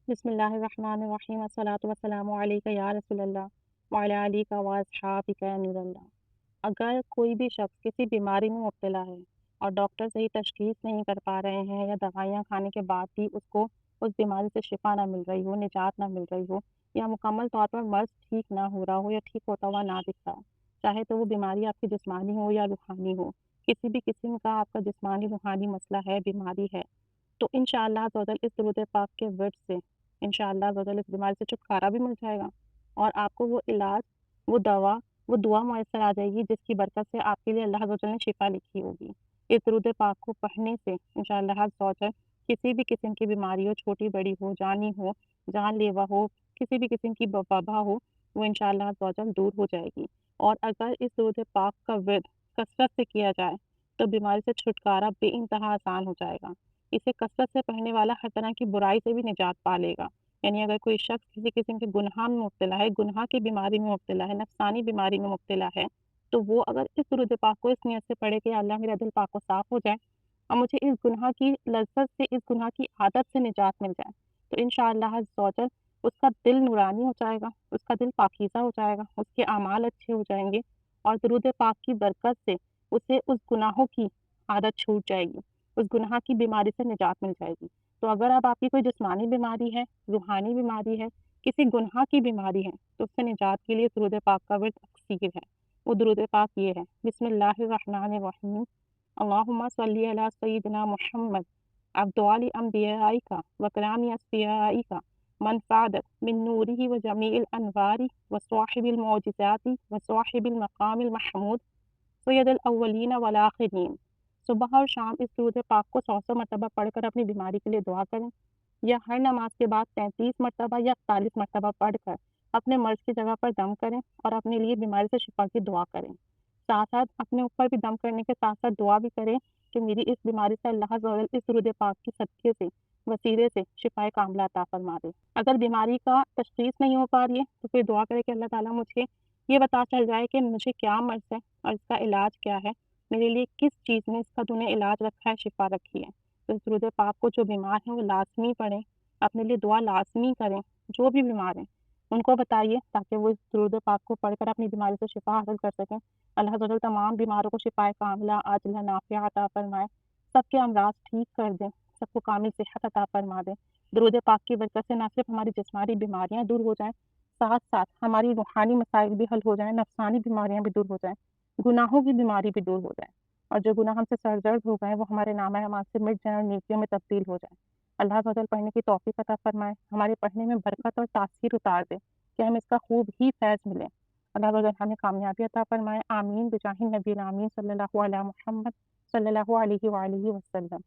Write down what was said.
بسم اللہ الرحمن الرحیم الصلاۃ والسلام علیک یا رسول اللہ وعلی آلک و اصحابک یا نور اللہ۔ اگر کوئی بھی شخص کسی بیماری میں مبتلا ہے اور ڈاکٹر صحیح تشخیص نہیں کر پا رہے ہیں یا دوائیاں کھانے کے بعد بھی اس کو اس بیماری سے شفا نہ مل رہی ہو، نجات نہ مل رہی ہو، یا مکمل طور پر مرض ٹھیک نہ ہو رہا ہو یا ٹھیک ہوتا ہوا نہ دکھ رہا، چاہے تو وہ بیماری آپ کی جسمانی ہو یا روحانی ہو، کسی بھی قسم کا آپ کا جسمانی روحانی مسئلہ ہے، بیماری ہے، تو انشاءاللہ عز و جل اس درود پاک کے ورد سے انشاءاللہ عز و جل اس بیماری سے چھٹکارا بھی مل جائے گا، اور آپ کو وہ علاج، وہ دوا، وہ دعا میسر آ جائے گی جس کی برکت سے آپ کے لیے اللہ عز و جل نے شفا لکھی ہوگی۔ اس درود پاک کو پڑھنے سے انشاءاللہ عز و جل کسی بھی قسم کی بیماری ہو، چھوٹی بڑی ہو، جانی ہو، جان لیوا ہو، کسی بھی قسم کی وبا ہو، وہ انشاءاللہ عز و جل دور ہو جائے گی۔ اور اگر اس درود پاک کا ورد کثرت سے کیا جائے تو بیماری سے چھٹکارا بے انتہا آسان ہو جائے گا۔ اسے کثرت سے پڑھنے والا ہر طرح کی برائی سے بھی نجات پا لے گا۔ یعنی اگر کوئی شخص کسی قسم کے گناہ میں مبتلا ہے، گناہ کی بیماری میں مبتلا ہے، نفسانی بیماری میں مبتلا ہے، تو وہ اگر اس درود پاک کو اس نیت سے پڑھے کہ اللہ میرا دل پاک و صاف ہو جائے اور مجھے اس گناہ کی لذت سے، اس گناہ کی عادت سے نجات مل جائے، تو انشاءاللہ عز و جل اس کا دل نورانی ہو جائے گا، اس کا دل پاکیزہ ہو جائے گا، اس کے اعمال اچھے ہو جائیں گے، اور درود پاک کی برکت سے اسے اس گناہوں کی عادت چھوٹ جائے گی، اس گناہ کی بیماری سے نجات مل جائے گی۔ تو اگر اب آپ کی کوئی جسمانی بیماری ہے، روحانی بیماری ہے، کسی گناہ کی بیماری ہے، تو اس سے نجات کے لیے درود پاک کا ورد اکثیر ہے۔ وہ درود پاک یہ ہے: بسم اللہ الرحمن الرحیم، اللہم صلی علی سیدنا محمد افضل انبیائک و کرام اصفیائک من فادت من نورہ و جمیع الانوار و صاحب المعجزات و صاحب المقام المحمود سید الاولین والآخرین۔ صبح اور شام اس درود پاک کو 100 مرتبہ پڑھ کر اپنی بیماری کے لیے دعا کریں، یا ہر نماز کے بعد 33 مرتبہ یا 41 مرتبہ پڑھ کر اپنے مرض کی جگہ پر دم کریں اور اپنے لیے بیماری سے شفا کی دعا کریں۔ ساتھ ساتھ اپنے اوپر بھی دم کرنے کے ساتھ ساتھ دعا بھی کریں کہ میری اس بیماری سے اللہ عز و جل اس درود پاک کی صدقے سے، وسیلے سے شفا کاملہ عطا فرما دے۔ اگر بیماری کا تشخیص نہیں ہو پا رہی ہے تو پھر دعا کرے کہ اللہ تعالیٰ مجھے یہ بتا چل جائے کہ مجھے کیا مرض ہے اور اس کا علاج کیا ہے، میرے لیے کس چیز میں اس کا تو نے علاج رکھا ہے، شفا رکھی ہے۔ تو اس درود پاک کو جو بیمار ہیں وہ لازمی پڑھیں، اپنے لیے دعا لازمی کریں، جو بھی بیمار ہیں ان کو بتائیے تاکہ وہ اس درود پاک کو پڑھ کر اپنی بیماری سے شفا حاصل کر سکیں۔ اللہ تعالیٰ تمام بیماروں کو شفا کاملہ عاجلہ نافعہ عطا فرمائے، سب کے امراض ٹھیک کر دیں، سب کو کامل صحت عطا فرما دیں۔ درود پاک کی برکت سے نہ صرف ہماری جسمانی بیماریاں دور ہو جائیں، ساتھ ساتھ ہماری روحانی مسائل بھی حل ہو جائیں، نفسانی بیماریاں بھی دور ہو جائیں، گناہوں کی بیماری بھی دور ہو جائے، اور جو گناہ ہم سے سرزد ہو گئے وہ ہمارے نامہ اعمال سے مٹ جائیں اور نیکیوں میں تبدیل ہو جائیں۔ اللہ تعالیٰ پڑھنے کی توفیق عطا فرمائے، ہمارے پڑھنے میں برکت اور تاثیر اتار دے کہ ہم اس کا خوب ہی فیض ملے۔ اللہ تعالیٰ ہمیں کامیابی عطا فرمائے، آمین بجاہ نبی الامین صلی اللہ علیہ محمد صلی اللہ علیہ وآلہ وسلم۔